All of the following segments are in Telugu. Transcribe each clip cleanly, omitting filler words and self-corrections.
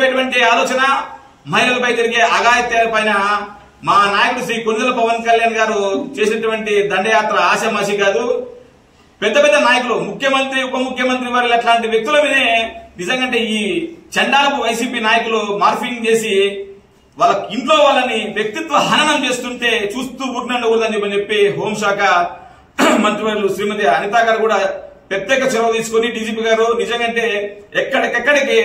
పోయేటువంటి ఆలోచన, మహిళలపై జరిగే అఘాయిత్యాల పైన మా నాయకుడు శ్రీ కొణిదెల పవన్ కళ్యాణ్ గారు చేసినటువంటి దండయాత్ర ఆషామాషి కాదు. పెద్ద పెద్ద నాయకులు, ముఖ్యమంత్రి, ఉప ముఖ్యమంత్రి వారు అట్లాంటి వ్యక్తుల మీదే నిజంగా ఈ చండాలపు వైసీపీ నాయకులు మార్ఫింగ్ చేసి వాళ్ళ ఇంట్లో వాళ్ళని వ్యక్తిత్వ హననం చేస్తుంటే చూస్తూ ఊరినండకూడదని చెప్పి హోంశాఖ మంత్రివర్యులు శ్రీమతి అనిత గారు కూడా ప్రత్యేక చొరవ తీసుకుని డీజీపీ గారు నిజంగా ఎక్కడికెక్కడికి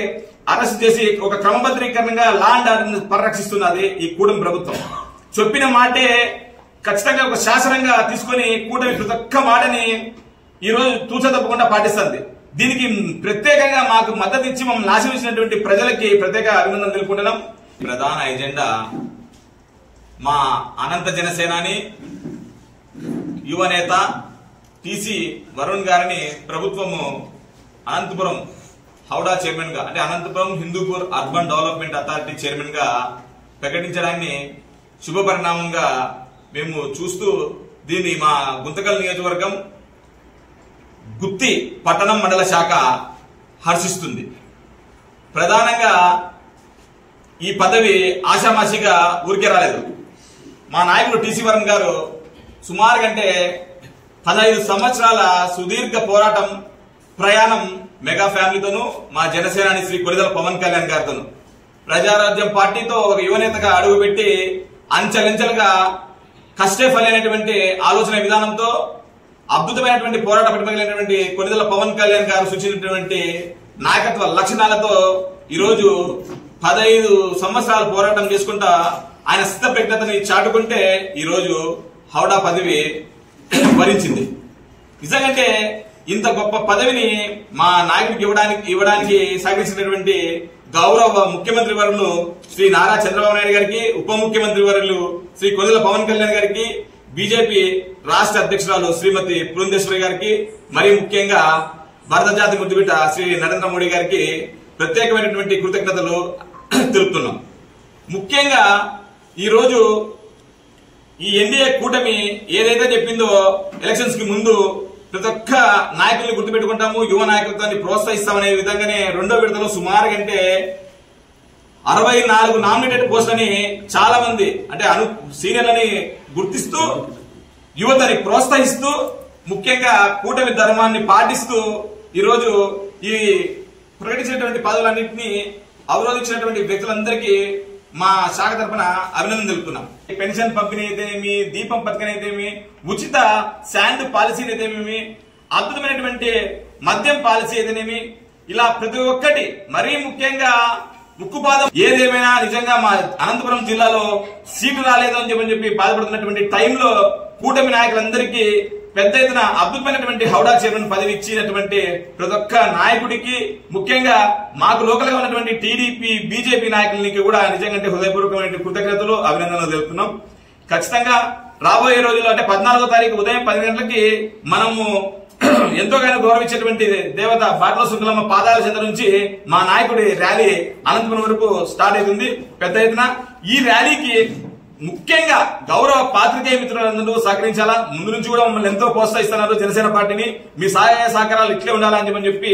అరెస్ట్ చేసి ఒక క్రమబద్ధీకరణగా లా అండ్ ఆర్డర్ పరిరక్షిస్తున్నది ఈ కూటమి ప్రభుత్వం. చెప్పిన మాటే ఖచ్చితంగా ఒక శాసనంగా తీసుకుని కూటమి ప్రతి ఒక్క మాటని ఈ రోజు తూచ తప్పకుండా పాటిస్తుంది. దీనికి ప్రత్యేకంగా మాకు మద్దతు ఇచ్చి మమ్మల్ని ఆశీర్వదించినటువంటి ప్రజలకి ప్రత్యేక అభినందనలు తెలుపుకుంటున్నాం. ప్రధాన ఎజెండా మా అనంత జనసేనాని యువనేత టీసీ వరుణ్ గారిని ప్రభుత్వము అనంతపురం హౌడా చైర్మన్ గా, అంటే Anantapuram Hindupur urban development authority chairman గా ప్రకటించడాన్ని శుభ పరిణామంగా మేము చూస్తూ దీన్ని మా గుంతకల్ నియోజకవర్గం గుత్తి పట్టణం మండల శాఖ హర్షిస్తుంది. ప్రధానంగా ఈ పదవి ఆషామాషిగా ఊరికే రాలేదు. మా నాయకుడు టీసీ వరుణ్ గారు సుమారు కంటే 15 సంవత్సరాల సుదీర్ఘ పోరాటం ప్రయాణం మెగా ఫ్యామిలీతోనూ, మా జనసేనాని శ్రీ కొణిదెల పవన్ కళ్యాణ్ గారితోనూ ప్రజారాజ్యం పార్టీతో ఒక యువనేతగా అడుగుపెట్టి అంచెలంచెలుగా కష్టే ఫలైనటువంటి ఆలోచన విధానంతో అద్భుతమైనటువంటి పోరాట పటిమగలిగినటువంటి కొణిదెల పవన్ కళ్యాణ్ గారు సూచించినటువంటి నాయకత్వ లక్షణాలతో ఈరోజు 15 సంవత్సరాలు పోరాటం చేసుకుంటా ఆయన స్థిత ప్రజ్ఞతని చాటుకుంటే ఈరోజు హౌడా పదవి భరించింది. నిజంగా ఇంత గొప్ప పదవిని మా నాయకుడికి ఇవ్వడానికి సహకరించినటువంటి గౌరవ ముఖ్యమంత్రి వర్యులు శ్రీ నారా చంద్రబాబు నాయుడు గారికి, ఉప ముఖ్యమంత్రి వర్యులు శ్రీ కొణిదెల పవన్ కళ్యాణ్ గారికి, బీజేపీ రాష్ట్ర అధ్యక్షురాలు శ్రీమతి పురంధేశ్వరి గారికి, మరీ ముఖ్యంగా భారత జాతి ముద్దుబిడ్డ శ్రీ నరేంద్ర మోడీ గారికి ప్రత్యేకమైనటువంటి కృతజ్ఞతలు తెలుపుతున్నాం. ముఖ్యంగా ఈరోజు ఈ ఎన్డీఏ కూటమి ఏదైతే చెప్పిందో ఎలక్షన్స్ కి ముందు ప్రతి ఒక్క నాయకుల్ని గుర్తుపెట్టుకుంటాము, యువ నాయకత్వాన్ని ప్రోత్సహిస్తామనే విధంగానే రెండో విడతలో సుమారు కంటే 64 నామినేటెడ్ పోస్టులని చాలా మంది అంటే సీనియర్లని గుర్తిస్తూ యువతని ప్రోత్సహిస్తూ ముఖ్యంగా కూటమి ధర్మాన్ని పాటిస్తూ ఈరోజు ఈ ప్రకటించినటువంటి పదవులన్నింటినీ అవరోధించినటువంటి వ్యక్తులందరికీ మా శాఖ తరఫున అభినందన తెలుపుతున్నాం. పెన్షన్ పంపిణీ అయితేనేమి, దీపం పథకం అయితేమి, ఉచిత శాండ్ పాలసీ అయితేనేమి, అద్భుతమైనటువంటి మద్యం పాలసీ అయితేనేమి, ఇలా ప్రతి ఒక్కటి, మరీ ముఖ్యంగా ముక్కుపాదం ఏదేమైనా నిజంగా మా అనంతపురం జిల్లాలో సీటు రాలేదు అని చెప్పి బాధపడుతున్నటువంటి టైంలో కూటమి నాయకులందరికీ పెద్ద ఎత్తున అద్భుతమైనటువంటి హౌడా చైర్మన్ పదవి ఇచ్చినటువంటి ప్రతి ఒక్క నాయకుడికి, ముఖ్యంగా మాకు లోకల్ గా ఉన్నటువంటి టీడీపీ, బీజేపీ నాయకులకి కూడా నిజంగా హృదయపూర్వకమైన కృతజ్ఞతలు, అభినందనలు తెలుపుతున్నాం. ఖచ్చితంగా రాబోయే రోజుల్లో అంటే 14వ తారీఖు ఉదయం 10 గంటలకి మనము ఎంతోగానో గౌరవించేటువంటి దేవత బాటల సుందరమ్మ పాదాల చెంత నుంచి మా నాయకుడి ర్యాలీ అనంతపురం వరకు స్టార్ట్ అవుతుంది పెద్ద ఎత్తున. ఈ ర్యాలీకి ముఖ్యంగా గౌరవ పాత్రికేయ మిత్రులందరూ సహకరించాలా. ముందు నుంచి కూడా మమ్మల్ని ఎంతో ప్రోత్సహిస్తున్నారు జనసేన పార్టీని. మీ సహాయ సహకారాలు ఇట్లే ఉండాలని చెప్పి